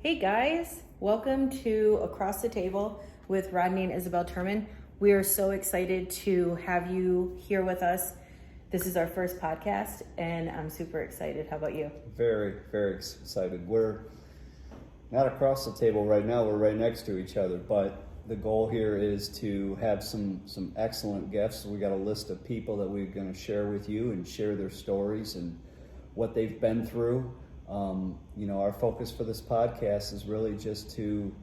Hey guys, welcome to Across the Table with Rodney and Isabel Turman. We are so excited to have you here with us. This is our first podcast and I'm super excited. How about you? Very, very excited. We're not across the table right now, we're right next to each other, but the goal here is to have some excellent guests. We got a list of people that we're going to share with you and share their stories and what they've been through. Our focus for this podcast is really just to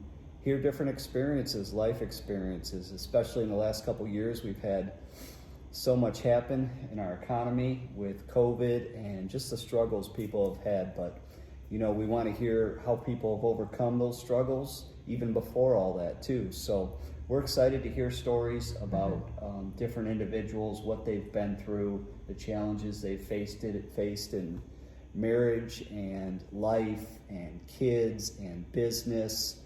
hear different experiences, life experiences, especially in the last couple of years. We've had so much happen in our economy with COVID and just the struggles people have had. But, we want to hear how people have overcome those struggles even before all that too. So we're excited to hear stories about different individuals, what they've been through, the challenges they've faced in marriage and life and kids and business.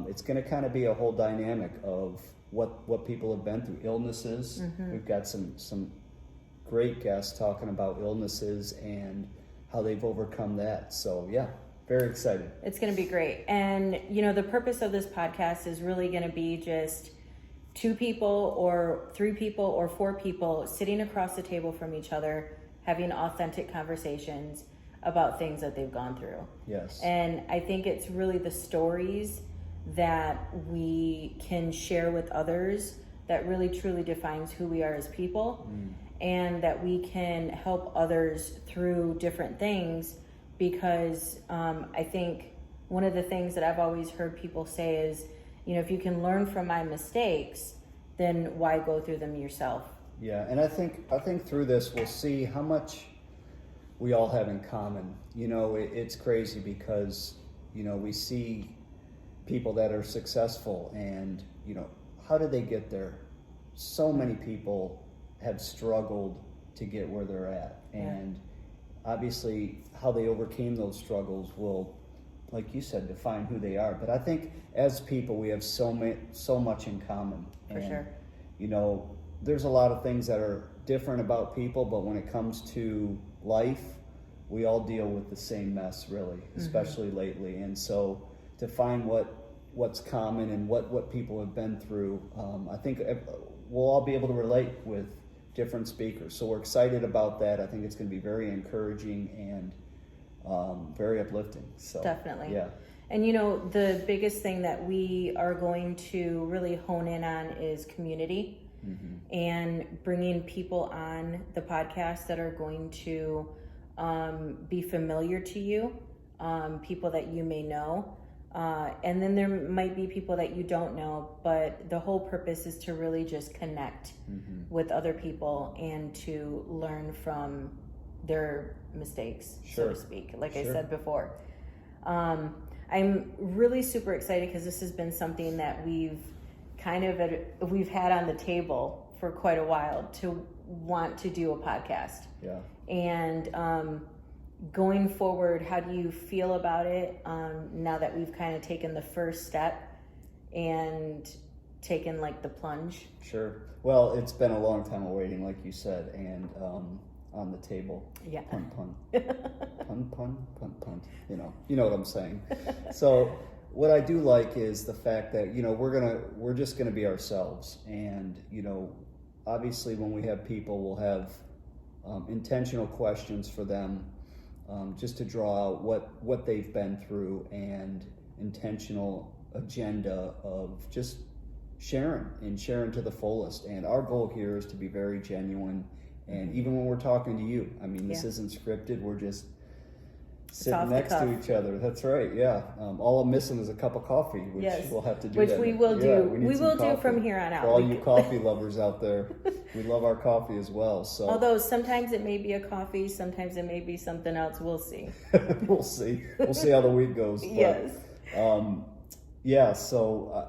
It's going to kind of be a whole dynamic of what people have been through, illnesses. We've got some great guests talking about illnesses and how they've overcome that. So yeah, very excited. It's going to be great. And, the purpose of this podcast is really going to be just 2 people or 3 people or 4 people sitting across the table from each other, having authentic conversations about things that they've gone through. Yes. And I think it's really the stories that we can share with others that really truly defines who we are as people, and that we can help others through different things, because I think one of the things that I've always heard people say is, if you can learn from my mistakes, then why go through them yourself? Yeah, and I think through this we'll see how much we all have in common. It's crazy because, we see people that are successful and, how did they get there? So many people have struggled to get where they're at. And obviously how they overcame those struggles will, like you said, define who they are. But I think as people, we have so much in common. For sure. There's a lot of things that are different about people, but when it comes to life, we all deal with the same mess, really, especially lately. And so to find what's common and what people have been through, I think we'll all be able to relate with different speakers. So we're excited about that. I think it's going to be very encouraging and very uplifting. So Definitely. Yeah. And the biggest thing that we are going to really hone in on is community, and bringing people on the podcast that are going to be familiar to you, people that you may know. And then there might be people that you don't know, but the whole purpose is to really just connect with other people and to learn from their mistakes, so to speak, like I said before. I'm really super excited because this has been something that we've had on the table for quite a while, to want to do a podcast. Yeah. And going forward, how do you feel about it now that we've kind of taken the first step and taken the plunge? Sure. Well, it's been a long time of waiting, like you said, and on the table. Yeah. Pun, pun. Pun, pun, pun, pun. You know what I'm saying. So what I do like is the fact that, we're just gonna be ourselves. And, obviously when we have people, we'll have intentional questions for them, just to draw out what they've been through, and intentional agenda of just sharing to the fullest. And our goal here is to be very genuine. And even when we're talking to you, this isn't scripted. We're just sitting next to each other. That's right. Yeah. All I'm missing is a cup of coffee, which we'll have to do. Which we will do. We will coffee do from here on out. For all you coffee lovers out there, we love our coffee as well. So although sometimes it may be a coffee, sometimes it may be something else. We'll see. We'll see how the week goes. But, yes. So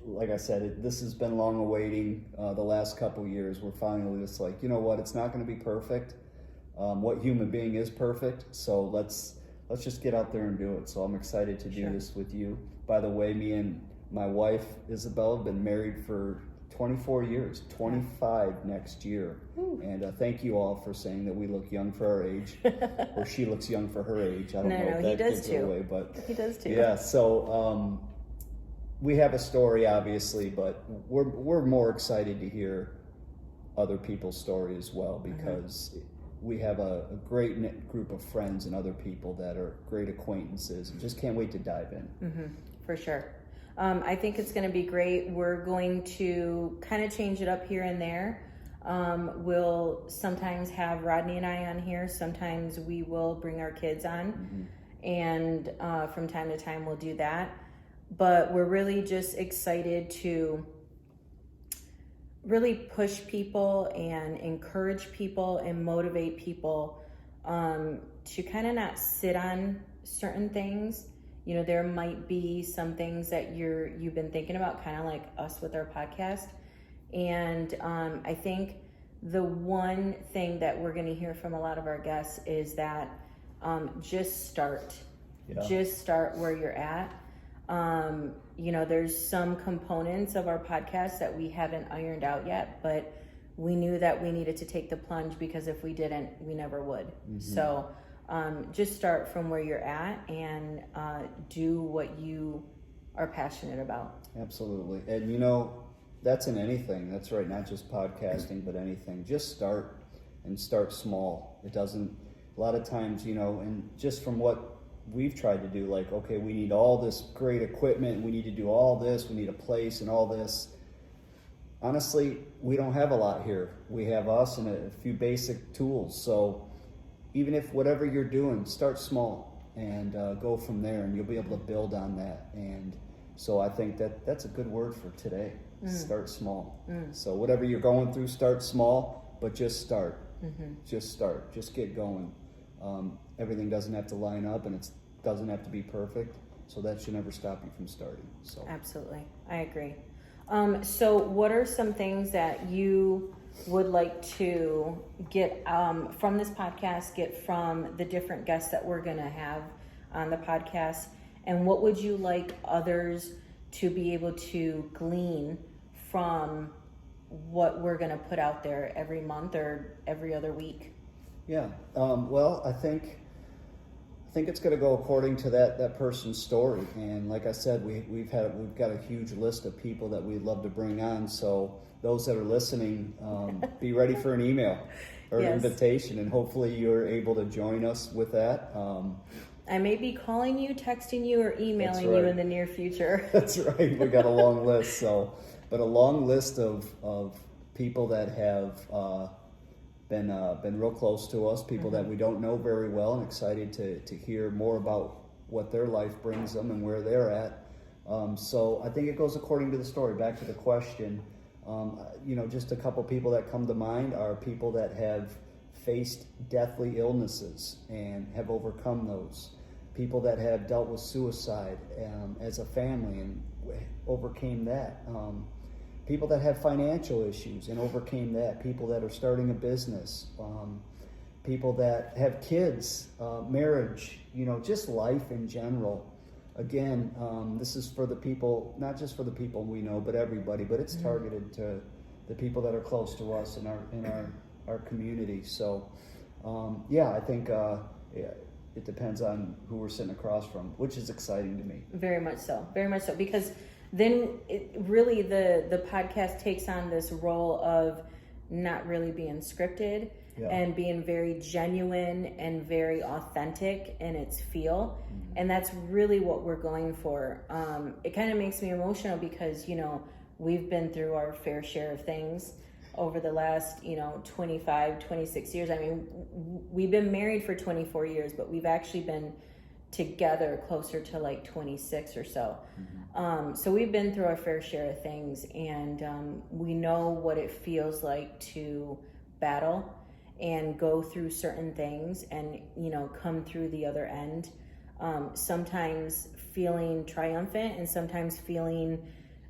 like I said, this has been long awaiting. The last couple years, we're finally just like, you know what? It's not going to be perfect. What human being is perfect? So let's just get out there and do it. So I'm excited to do this with you. By the way, me and my wife Isabel have been married for 24 years, 25 next year. And thank you all for saying that we look young for our age, or she looks young for her age. I don't know if that gives it away, but he does too. Yeah, so we have a story, obviously, but we're more excited to hear other people's story as well, because we have a great group of friends and other people that are great acquaintances, and just can't wait to dive in. For sure. I think it's going to be great. We're going to kind of change it up here and there. We'll sometimes have Rodney and I on here. Sometimes we will bring our kids on, and from time to time we'll do that. But we're really just excited to really push people and encourage people and motivate people to kind of not sit on certain things. You know, there might be some things that you've been thinking about, kind of like us with our podcast. And I think the one thing that we're going to hear from a lot of our guests is that just start. Just start where you're at. You know, there's some components of our podcast that we haven't ironed out yet, but we knew that we needed to take the plunge, because if we didn't, we never would. So just start from where you're at and do what you are passionate about. Absolutely. And you know, that's in anything. That's right, not just podcasting, but anything. Just start, and start small. It doesn't, a lot of times, you know, and just from what we've tried to do, like, okay, we need all this great equipment, we need to do all this, we need a place and all this. Honestly, we don't have a lot here. We have us and a few basic tools. So even if whatever you're doing, start small and go from there, and you'll be able to build on that. And so I think that's a good word for today. Start small. So whatever you're going through, start small, but just start. Just start. Just get going. Everything doesn't have to line up, and it doesn't have to be perfect. So that should never stop you from starting. So absolutely, I agree. So what are some things that you would like to get from this podcast, get from the different guests that we're going to have on the podcast, and what would you like others to be able to glean from what we're going to put out there every month or every other week? Yeah, well, I think it's going to go according to that person's story. And like I said, we've got a huge list of people that we'd love to bring on. So those that are listening, be ready for an email or an invitation, and hopefully you're able to join us with that. I may be calling you, texting you, or emailing you in the near future. That's right. We got a long list. But a long list of people that have been real close to us, people that we don't know very well, and excited to hear more about what their life brings them and where they're at. So I think it goes according to the story. Back to the question, you know, just a couple people that come to mind are people that have faced deathly illnesses and have overcome those. People that have dealt with suicide as a family and overcame that. People that have financial issues and overcame that. People that are starting a business. People that have kids, marriage, you know, just life in general. Again, this is for the people, not just for the people we know, but everybody. But it's targeted to the people that are close to us in our community. So, I think it depends on who we're sitting across from, which is exciting to me. Very much so, because then really the podcast takes on this role of not really being scripted and being very genuine and very authentic in its feel. And that's really what we're going for. It kind of makes me emotional because, you know, we've been through our fair share of things over the last, 25, 26 years. I mean, we've been married for 24 years, but we've actually been together closer to like 26 or so. So we've been through our fair share of things, and we know what it feels like to battle and go through certain things and, come through the other end. Sometimes feeling triumphant and sometimes feeling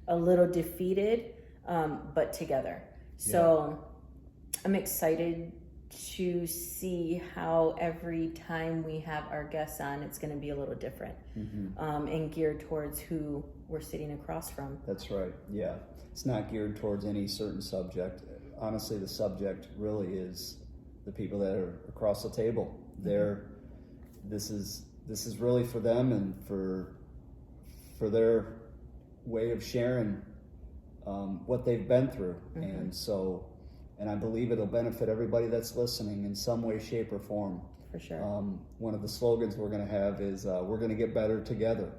a little defeated, but together. So I'm excited to see how every time we have our guests on, it's going to be a little different, and geared towards who we're sitting across from. That's right. Yeah, it's not geared towards any certain subject. Honestly, the subject really is the people that are across the table. This is really for them and for their way of sharing what they've been through, and I believe it'll benefit everybody that's listening in some way, shape, or form. For sure. One of the slogans we're going to have is we're going to get better together,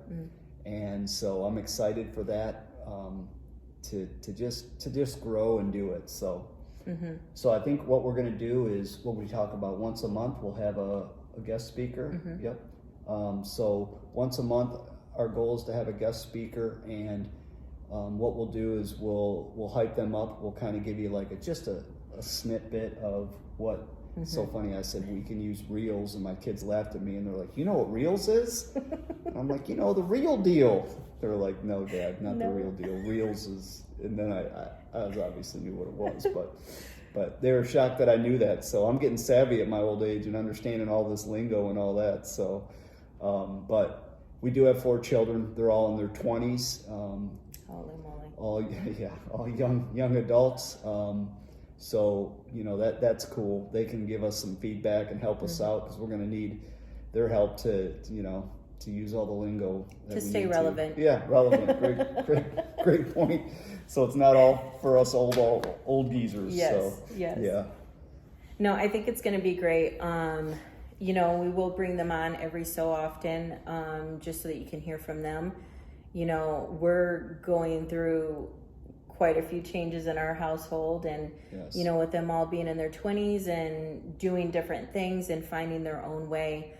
and so I'm excited for that, to just grow and do it. So I think what we're going to do is what we talk about once a month. We'll have a guest speaker. Yep. So once a month, our goal is to have a guest speaker, and what we'll do is we'll hype them up. We'll kind of give you like just a snippet of what. It's so funny. I said we can use Reels, and my kids laughed at me, and they're like, "You know what Reels is?" And I'm like, "The real deal." They're like, "No, Dad, not the real deal. Reels is." And then I obviously knew what it was, but they were shocked that I knew that. So I'm getting savvy at my old age and understanding all this lingo and all that. So, but we do have 4 children. They're all in their 20s. Holy moly. All young adults. So that's cool. They can give us some feedback and help us out, because we're going to need their help to use all the lingo that to we stay need relevant. Yeah, relevant. Great point. So it's not all for us old geezers. Yes. So, yes. Yeah. No, I think it's going to be great. We will bring them on every so often, just so that you can hear from them. We're going through quite a few changes in our household, and Yes. with them all being in their 20s and doing different things and finding their own way,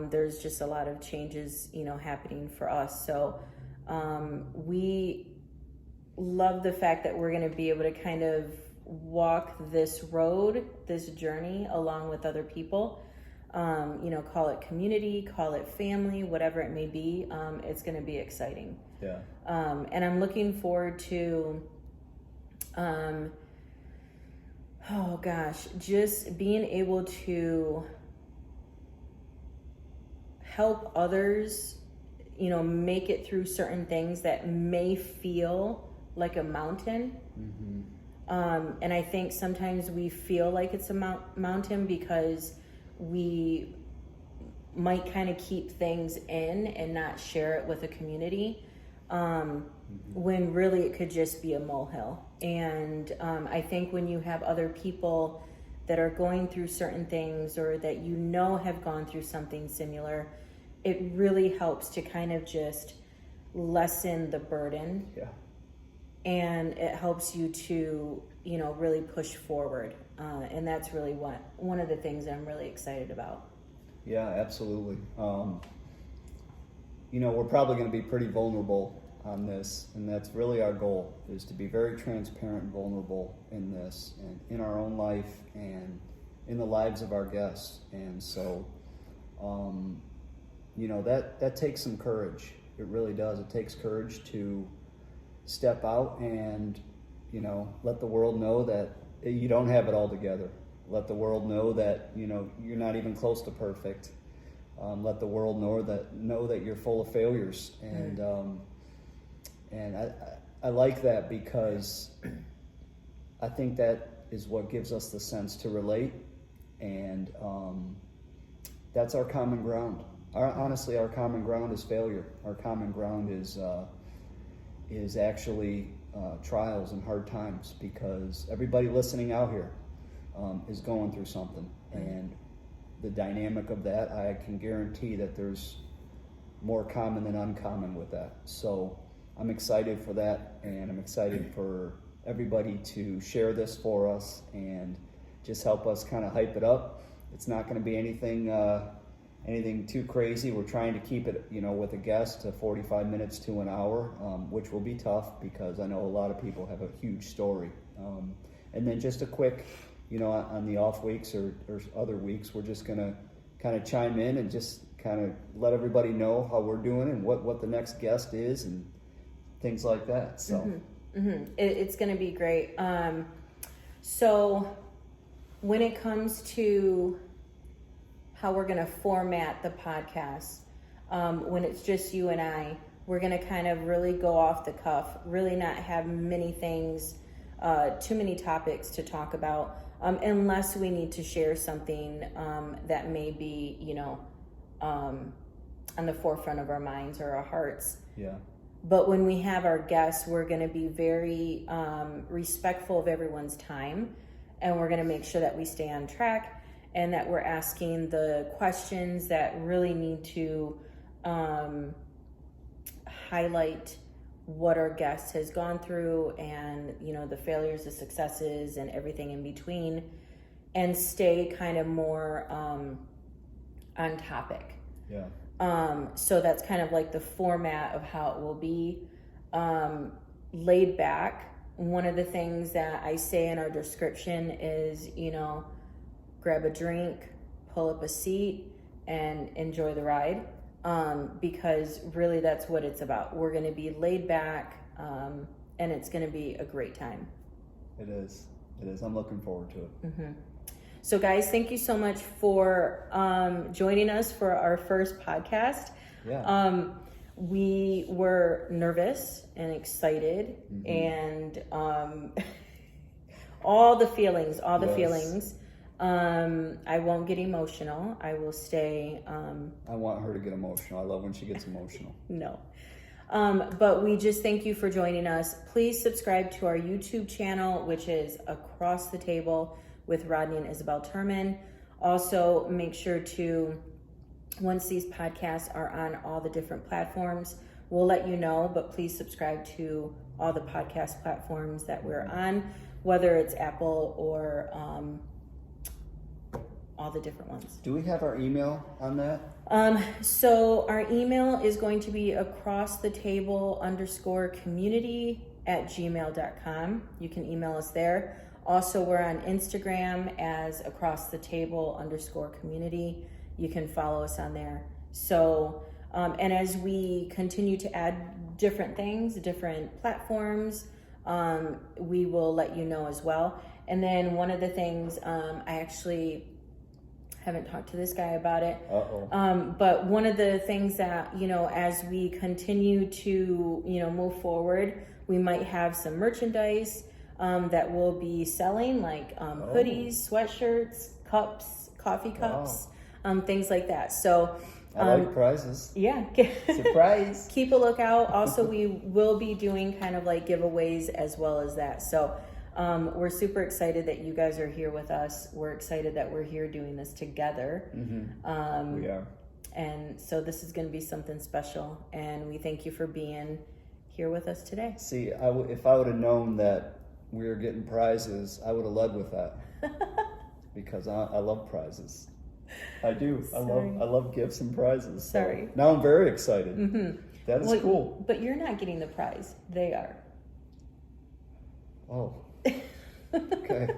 there's just a lot of changes happening for us. So we love the fact that we're going to be able to kind of walk this road, this journey along with other people. Call it community, call it family, whatever it may be. It's going to be exciting. Yeah. And I'm looking forward to, just being able to help others, make it through certain things that may feel like a mountain. And I think sometimes we feel like it's a mountain because we might kind of keep things in and not share it with a community, when really it could just be a molehill. And I think when you have other people that are going through certain things, or that have gone through something similar, it really helps to kind of just lessen the burden. Yeah. And it helps you to, really push forward. And that's really one of the things I'm really excited about. Yeah, absolutely. We're probably going to be pretty vulnerable on this, and that's really our goal, is to be very transparent and vulnerable in this, and in our own life and in the lives of our guests. And so, that takes some courage. It really does. It takes courage to step out and, let the world know that you don't have it all together. Let the world know that, you're not even close to perfect. Let the world know that you're full of failures. And, and I like that, because I think that is what gives us the sense to relate. And, that's our common ground. Honestly, our common ground is failure. Our common ground is actually trials and hard times, because everybody listening out here is going through something, and the dynamic of that, I can guarantee that there's more common than uncommon with that. So I'm excited for that, and I'm excited for everybody to share this for us and just help us kind of hype it up. It's not going to be anything too crazy. We're trying to keep it, with a guest to 45 minutes to an hour, which will be tough, because I know a lot of people have a huge story. And then just a quick, on the off weeks or other weeks, we're just going to kind of chime in and just kind of let everybody know how we're doing and what the next guest is and things like that. So It's going to be great. So when it comes to how we're going to format the podcast, when it's just you and I, we're going to kind of really go off the cuff, really not have many things, too many topics to talk about, unless we need to share something that may be, on the forefront of our minds or our hearts. Yeah. But when we have our guests, we're going to be very respectful of everyone's time, and we're going to make sure that we stay on track and that we're asking the questions that really need to highlight what our guest has gone through and, the failures, the successes, and everything in between, and stay kind of more on topic. Yeah. So that's kind of like the format of how it will be, laid back. One of the things that I say in our description is, grab a drink, pull up a seat, and enjoy the ride. Because really that's what it's about. We're going to be laid back, and it's going to be a great time. It is. I'm looking forward to it. Mm-hmm. So guys, thank you so much for joining us for our first podcast. Yeah. We were nervous and excited, Mm-hmm. and all the feelings. Yes. I won't get emotional. I will stay. I want her to get emotional. I love when she gets emotional. No. But we just thank you for joining us. Please subscribe to our YouTube channel, which is Across the Table with Rodney and Isabel Turman. Also, make sure to, once these podcasts are on all the different platforms, we'll let you know, but please subscribe to all the podcast platforms that we're on, whether it's Apple or all the different ones. Do we have our email on that? So our email is going to be acrossthetable_community@gmail.com. You can email us there. Also, we're on Instagram as acrossthetable_community. You can follow us on there. So, and as we continue to add different things, different platforms, we will let you know as well. And then one of the things, I actually haven't talked to this guy about it. But one of the things that, as we continue to, move forward, we might have some merchandise that we'll be selling, like hoodies, sweatshirts, cups, coffee cups, things like that. So I like prizes. yeah. Surprise. Keep a lookout. Also, we will be doing kind of like giveaways as well as that. So we're super excited that you guys are here with us. We're excited that we're here doing this together. Mm-hmm. We are. And so this is going to be something special. And we thank you for being here with us today. See, if I would have known that we were getting prizes, I would have led with that. Because I love prizes. I do. Sorry. I love gifts and prizes. So Sorry. now I'm very excited. Mm-hmm. That is cool. But you're not getting the prize. They are. Oh. Okay.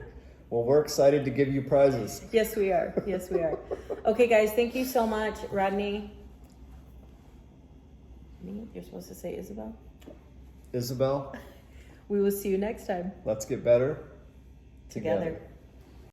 Well, we're excited to give you prizes. Yes, we are. Yes, we are. Okay, guys, thank you so much. Rodney? Me? You're supposed to say Isabel? Isabel, We will see you next time. let's get better Together.